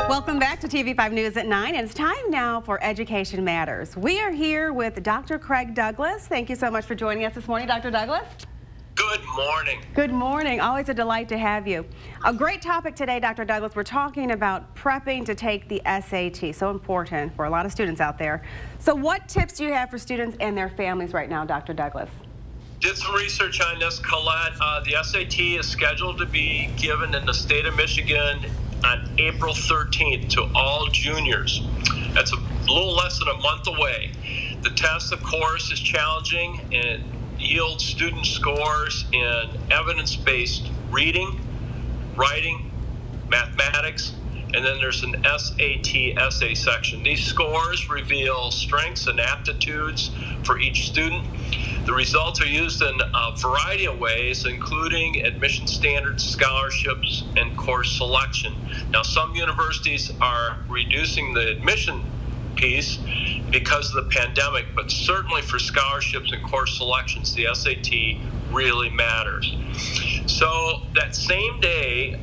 Welcome back to TV5 News at 9. It's time now for Education Matters. We are here with Dr. Craig Douglas. Thank you so much for joining us this morning, Dr. Douglas. Good morning. Good morning. Always a delight to have you. A great topic today, Dr. Douglas. We're talking about prepping to take the SAT. So important for a lot of students out there. So what tips do you have for students and their families right now, Dr. Douglas? Did some research on this, Colette. The SAT is scheduled to be given in the state of Michigan on April 13th to all juniors. That's a little less than a month away. The test, of course, is challenging and yields student scores in evidence-based reading, writing, mathematics, and then there's an SAT essay section. These scores reveal strengths and aptitudes for each student. The results are used in a variety of ways, including admission standards, scholarships, and course selection. Now, some universities are reducing the admission piece because of the pandemic, but certainly for scholarships and course selections, the SAT really matters. So that same day,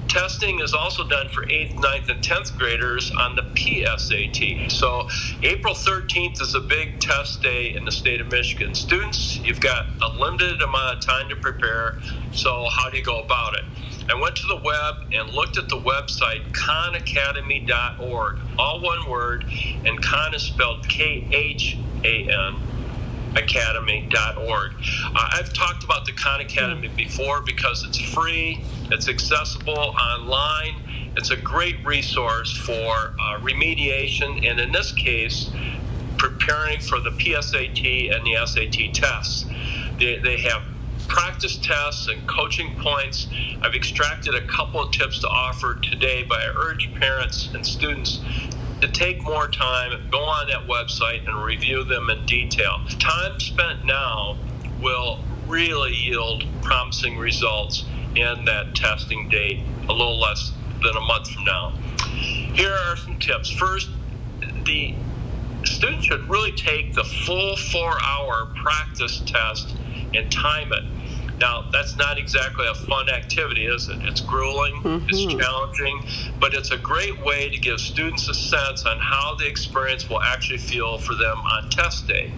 testing is also done for 8th, 9th, and 10th graders on the PSAT. So April 13th is a big test day in the state of Michigan. Students, you've got a limited amount of time to prepare, so how do you go about it? I went to the web and looked at the website khanacademy.org, all one word, and Khan is spelled K-H-A-N. academy.org. I've talked about the Khan Academy before because it's free, it's accessible online, it's a great resource for remediation, and in this case, preparing for the PSAT and the SAT tests. They have practice tests and coaching points. I've extracted a couple of tips to offer today, but I urge parents and students to take more time and go on that website and review them in detail. Time spent now will really yield promising results in that testing date a little less than a month from now. Here are some tips. First, the student should really take the full 4-hour practice test and time it. Now, that's not exactly a fun activity, is it? It's grueling, it's challenging, but it's a great way to give students a sense on how the experience will actually feel for them on test day.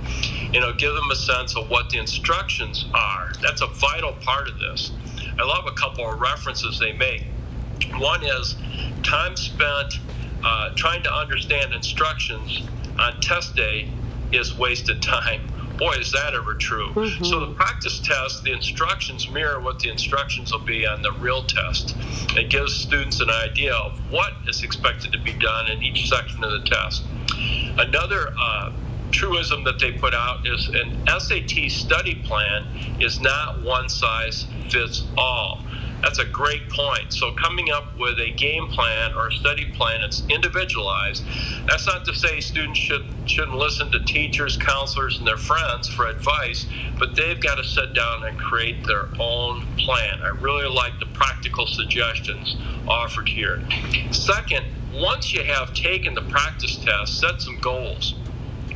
Give them a sense of what the instructions are. That's a vital part of this. I love a couple of references they make. One is time spent trying to understand instructions on test day is wasted time. Boy, is that ever true. So the practice test, the instructions mirror what the instructions will be on the real test. It gives students an idea of what is expected to be done in each section of the test. Another truism that they put out is an SAT study plan is not one size fits all. That's a great point. So coming up with a game plan or a study plan that's individualized, that's not to say students shouldn't listen to teachers, counselors, and their friends for advice, but they've got to sit down and create their own plan. I really like the practical suggestions offered here. Second, once you have taken the practice test, set some goals.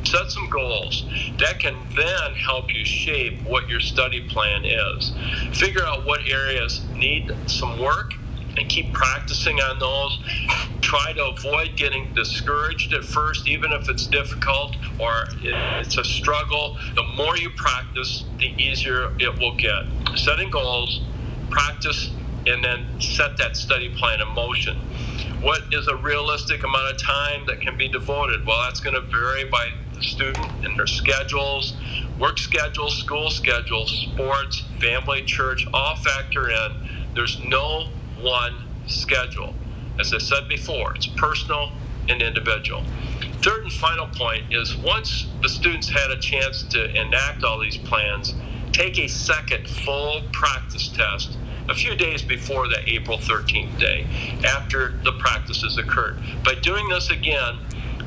Set some goals that can then help you shape what your study plan is. Figure out what areas need some work and keep practicing on those. Try to avoid getting discouraged at first, even if it's difficult or it's a struggle. The more you practice, the easier it will get. Setting goals, practice, and then set that study plan in motion. What is a realistic amount of time that can be devoted? Well, that's going to vary by the student and their schedules, work schedules, school schedules, sports, family, church, all factor in. There's no one schedule. As I said before, it's personal and individual. Third and final point is once the students had a chance to enact all these plans, take a second full practice test a few days before that April 13th day, after the practices occurred. By doing this again,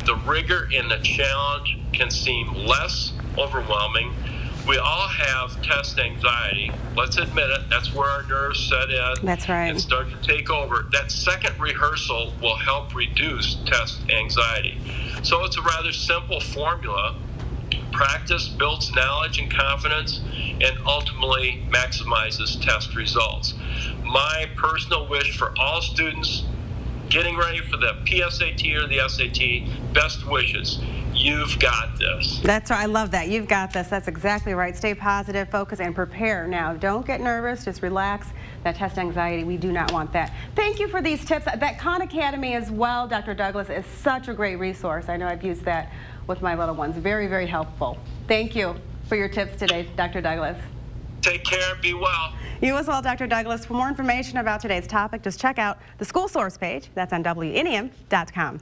the rigor and the challenge can seem less overwhelming. We all have test anxiety. Let's admit it. That's where our nerves set in. That's right. And start to take over. That second rehearsal will help reduce test anxiety. So it's a rather simple formula. Practice builds knowledge and confidence and ultimately maximizes test results. My personal wish for all students getting ready for the PSAT or the SAT, best wishes. You've got this. That's right. I love that. You've got this. That's exactly right. Stay positive, focus, and prepare. Now, don't get nervous. Just relax. That test anxiety, we do not want that. Thank you for these tips. That Khan Academy as well, Dr. Douglas, is such a great resource. I know I've used that with my little ones. Very, very helpful. Thank you for your tips today, Dr. Douglas. Take care. Be well. You as well, Dr. Douglas. For more information about today's topic, just check out the School Source page. That's on WNEM.com.